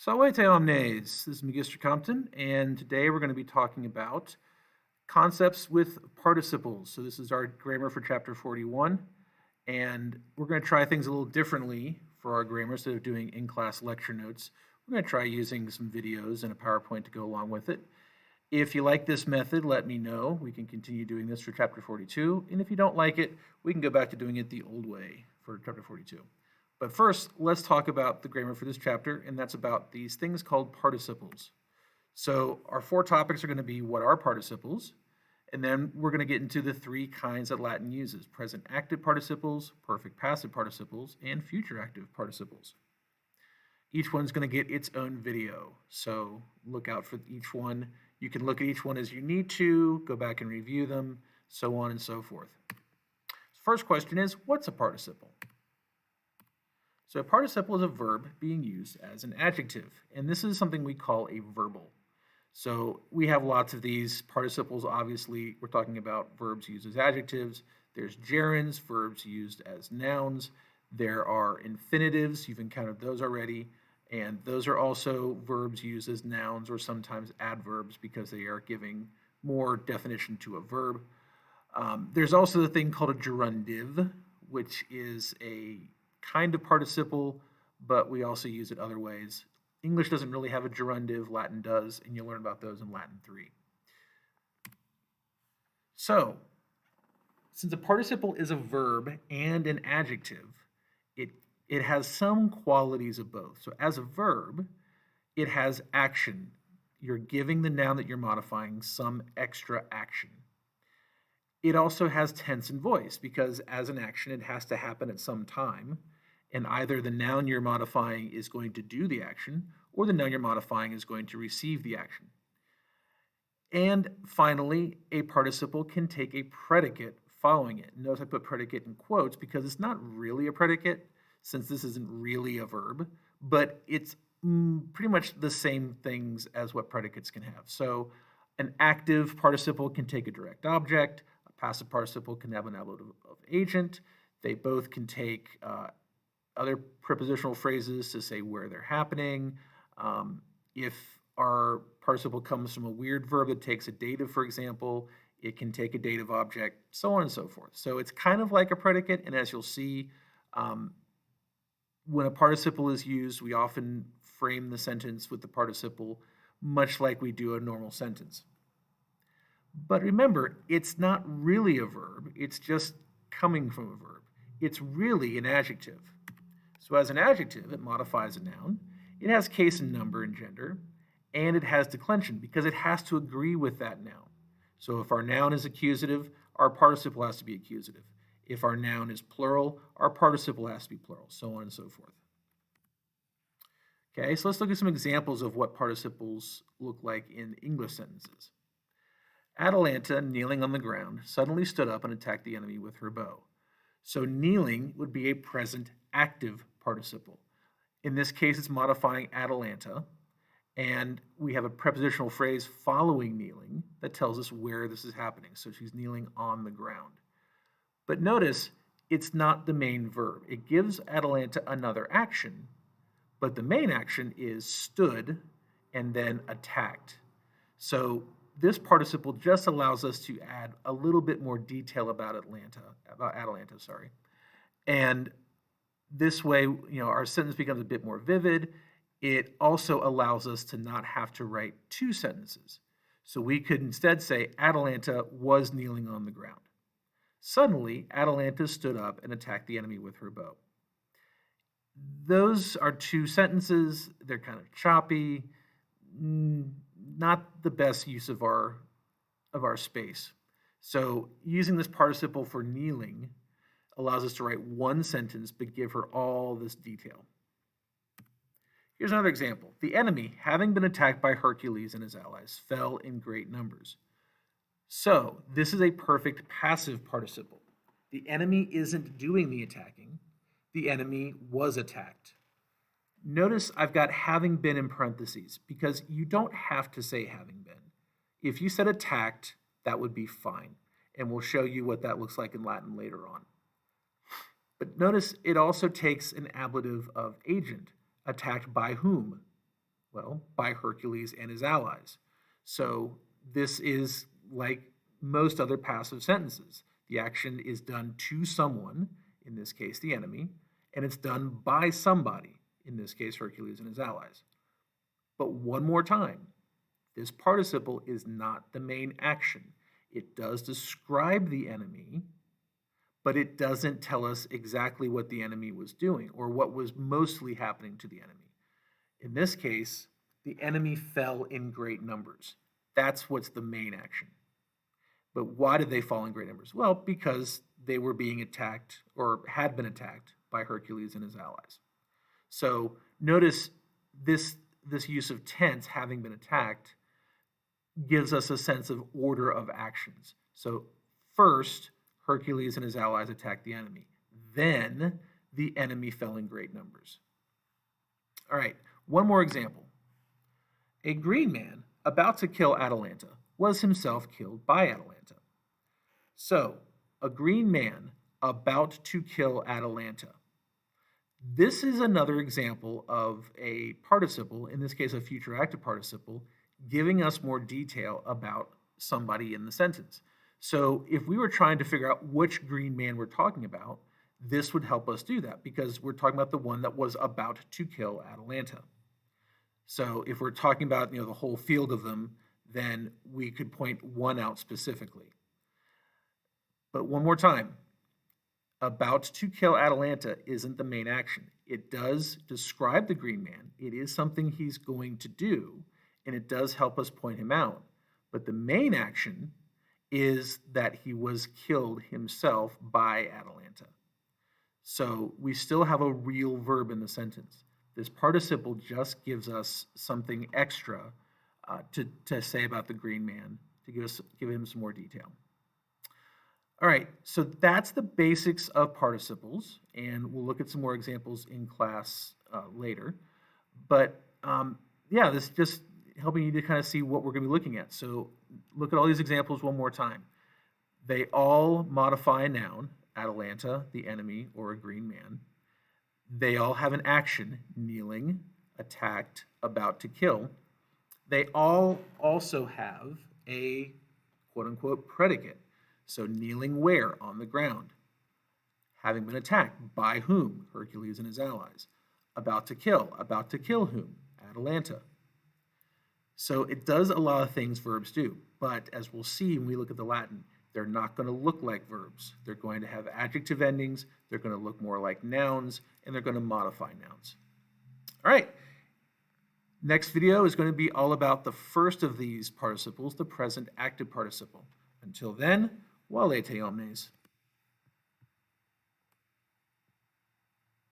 Salve omnes, this is Magister Compton, and today we're going to be talking about concepts with participles. So this is our grammar for chapter 41, and we're going to try things a little differently for our grammar. Instead of doing in-class lecture notes, we're going to try using some videos and a PowerPoint to go along with it. If you like this method, let me know. We can continue doing this for chapter 42, and if you don't like it, we can go back to doing it the old way for chapter 42. But first, let's talk about the grammar for this chapter, and that's about these things called participles. So our four topics are going to be what are participles, and then we're going to get into the three kinds that Latin uses: present active participles, perfect passive participles, and future active participles. Each one's going to get its own video, so look out for each one. You can look at each one as you need to, go back and review them, so on and so forth. First question is, what's a participle? So a participle is a verb being used as an adjective, and this is something we call a verbal. So we have lots of these participles. Obviously, we're talking about verbs used as adjectives. There's gerunds, verbs used as nouns. There are infinitives, you've encountered those already, and those are also verbs used as nouns or sometimes adverbs because they are giving more definition to a verb. There's also the thing called a gerundive, which is a kind of participle, but we also use it other ways. English doesn't really have a gerundive, Latin does, and you'll learn about those in Latin 3. So, since a participle is a verb and an adjective, it has some qualities of both. So as a verb, it has action. You're giving the noun that you're modifying some extra action. It also has tense and voice because as an action, it has to happen at some time. And either the noun you're modifying is going to do the action or the noun you're modifying is going to receive the action. And finally, a participle can take a predicate following it. Notice I put predicate in quotes because it's not really a predicate since this isn't really a verb, but it's pretty much the same things as what predicates can have. So an active participle can take a direct object, a passive participle can have an ablative of agent. They both can take other prepositional phrases to say where they're happening. If our participle comes from a weird verb that takes a dative, for example, it can take a dative object, so on and so forth. So it's kind of like a predicate, and as you'll see, when a participle is used, we often frame the sentence with the participle, much like we do a normal sentence. But remember, it's not really a verb, it's just coming from a verb. It's really an adjective. So as an adjective, it modifies a noun, it has case and number and gender, and it has declension because it has to agree with that noun. So if our noun is accusative, our participle has to be accusative. If our noun is plural, our participle has to be plural, so on and so forth. Okay, so let's look at some examples of what participles look like in English sentences. Atalanta, kneeling on the ground, suddenly stood up and attacked the enemy with her bow. So kneeling would be a present active participle. In this case, it's modifying Atalanta, and we have a prepositional phrase following kneeling that tells us where this is happening. So she's kneeling on the ground. But notice, it's not the main verb. It gives Atalanta another action, but the main action is stood and then attacked. So this participle just allows us to add a little bit more detail about Atalanta, And this way, our sentence becomes a bit more vivid. It also allows us to not have to write two sentences. So we could instead say Atalanta was kneeling on the ground. Suddenly, Atalanta stood up and attacked the enemy with her bow. Those are two sentences. They're kind of choppy, not the best use of our space. So using this participle for kneeling allows us to write one sentence but give her all this detail. Here's another example. The enemy, having been attacked by Hercules and his allies, fell in great numbers. So this is a perfect passive participle. The enemy isn't doing the attacking. The enemy was attacked. Notice I've got having been in parentheses because you don't have to say having been. If you said attacked, that would be fine. And we'll show you what that looks like in Latin later on. But notice it also takes an ablative of agent. Attacked by whom? Well, by Hercules and his allies. So this is like most other passive sentences. The action is done to someone, in this case the enemy, and it's done by somebody, in this case Hercules and his allies. But one more time, this participle is not the main action. It does describe the enemy, but it doesn't tell us exactly what the enemy was doing or what was mostly happening to the enemy. In this case, the enemy fell in great numbers. That's what's the main action. But why did they fall in great numbers? Well, because they were being attacked or had been attacked by Hercules and his allies. So notice this use of tense, having been attacked, gives us a sense of order of actions. So first, Hercules and his allies attacked the enemy. Then the enemy fell in great numbers. All right, one more example. A green man about to kill Atalanta was himself killed by Atalanta. So, a green man about to kill Atalanta. This is another example of a participle, in this case a future active participle, giving us more detail about somebody in the sentence. So if we were trying to figure out which green man we're talking about, this would help us do that because we're talking about the one that was about to kill Atalanta. So if we're talking about the whole field of them, then we could point one out specifically. But one more time, about to kill Atalanta isn't the main action. It does describe the green man. It is something he's going to do, and it does help us point him out. But the main action is that he was killed himself by Atalanta. So we still have a real verb in the sentence. This participle just gives us something extra to say about the green man, to give him some more detail. All right, so that's the basics of participles, and we'll look at some more examples in class later. But yeah, this is just helping you to kind of see what we're going to be looking at. So look at all these examples one more time. They all modify a noun, Atalanta, the enemy, or a green man. They all have an action, kneeling, attacked, about to kill. They all also have a quote-unquote predicate. So kneeling where? On the ground. Having been attacked. By whom? Hercules and his allies. About to kill whom? Atalanta. So it does a lot of things verbs do, but as we'll see when we look at the Latin, they're not going to look like verbs. They're going to have adjective endings, they're going to look more like nouns, and they're going to modify nouns. All right. Next video is going to be all about the first of these participles, the present active participle. Until then, valete omnes.